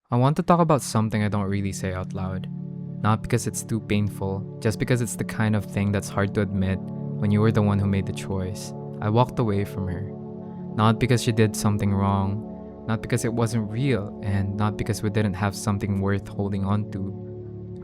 I want to talk about something I don't really say out loud. Not because it's too painful, just because it's the kind of thing that's hard to admit when you were the one who made the choice. I walked away from her. Not because she did something wrong, not because it wasn't real, and not because we didn't have something worth holding on to.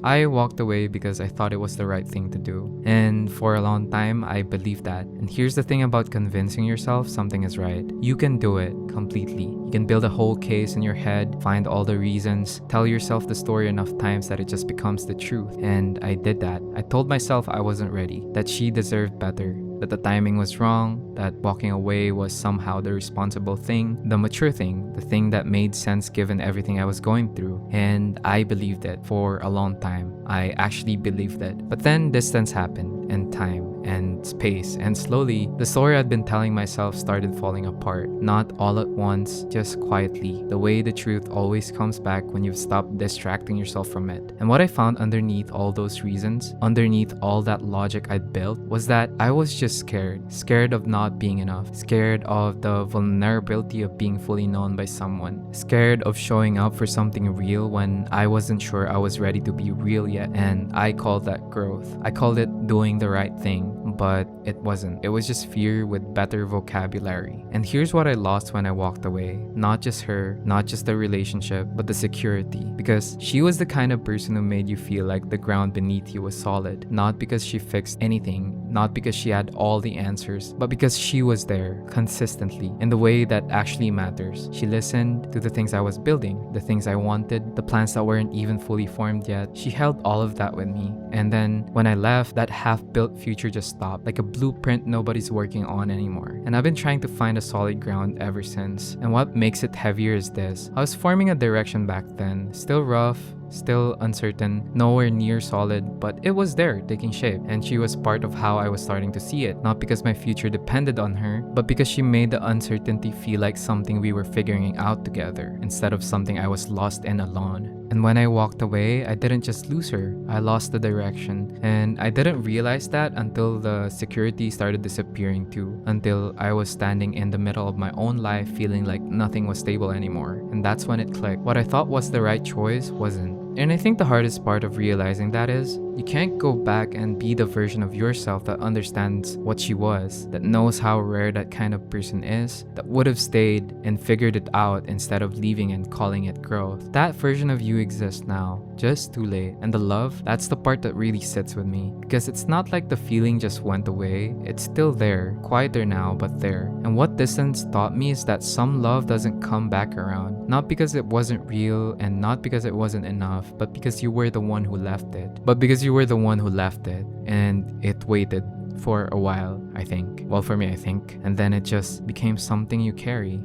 I walked away because I thought it was the right thing to do. And for a long time, I believed that. And here's the thing about convincing yourself something is right. You can do it completely. You can build a whole case in your head, find all the reasons, tell yourself the story enough times that it just becomes the truth. And I did that. I told myself I wasn't ready, that she deserved better, that the timing was wrong, that walking away was somehow the responsible thing, the mature thing, the thing that made sense given everything I was going through. And I believed it for a long time. I actually believed it. But then distance happened, and time, and space, and slowly, the story I'd been telling myself started falling apart. Not all at once, just quietly, the way the truth always comes back when you've stopped distracting yourself from it. And what I found underneath all those reasons, underneath all that logic I'd built, was that I was just scared. Scared of not being enough. Scared of the vulnerability of being fully known by someone. Scared of showing up for something real when I wasn't sure I was ready to be real yet. And I called that growth. I called it doing the right thing, but it wasn't. It was just fear with better vocabulary. And here's what I lost when I walked away. Not just her, not just the relationship, but the security. Because she was the kind of person who made you feel like the ground beneath you was solid. Not because she fixed anything, not because she had all the answers, but because she was there consistently in the way that actually matters. She listened to the things I was building, the things I wanted, the plans that weren't even fully formed yet. She held all of that with me. And then when I left, that half-built future just stopped, like a blueprint nobody's working on anymore. And I've been trying to find a solid ground ever since. And what makes it heavier is this. I was forming a direction back then, still rough, still uncertain, nowhere near solid, but it was there, taking shape. And she was part of how I was starting to see it, not because my future depended on her, but because she made the uncertainty feel like something we were figuring out together, instead of something I was lost in alone. And when I walked away, I didn't just lose her, I lost the direction. And I didn't realize that until the security started disappearing too, until I was standing in the middle of my own life feeling like nothing was stable anymore. And that's when it clicked. What I thought was the right choice wasn't. And I think the hardest part of realizing that is, you can't go back and be the version of yourself that understands what she was, that knows how rare that kind of person is, that would have stayed and figured it out instead of leaving and calling it growth. That version of you exists now, just too late. And the love, that's the part that really sits with me. Because it's not like the feeling just went away, it's still there, quieter now, but there. And what distance taught me is that some love doesn't come back around. Not because it wasn't real and not because it wasn't enough, but because you were the one who left it. But because you were the one who left it, and it waited for a while, I think. Well, for me, I think. And then it just became something you carry.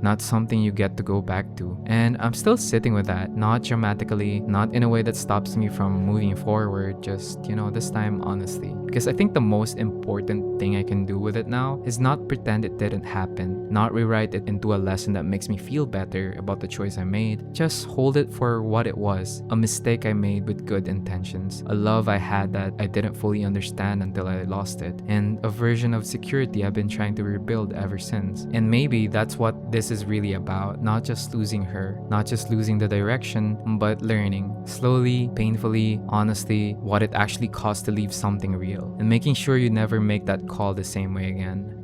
Not something you get to go back to. And I'm still sitting with that, not dramatically, not in a way that stops me from moving forward, just, this time honestly. Because I think the most important thing I can do with it now is not pretend it didn't happen, not rewrite it into a lesson that makes me feel better about the choice I made. Just hold it for what it was, a mistake I made with good intentions, a love I had that I didn't fully understand until I lost it, and a version of security I've been trying to rebuild ever since. And maybe that's what this is really about, not just losing her, not just losing the direction, but learning, slowly, painfully, honestly, what it actually costs to leave something real, and making sure you never make that call the same way again.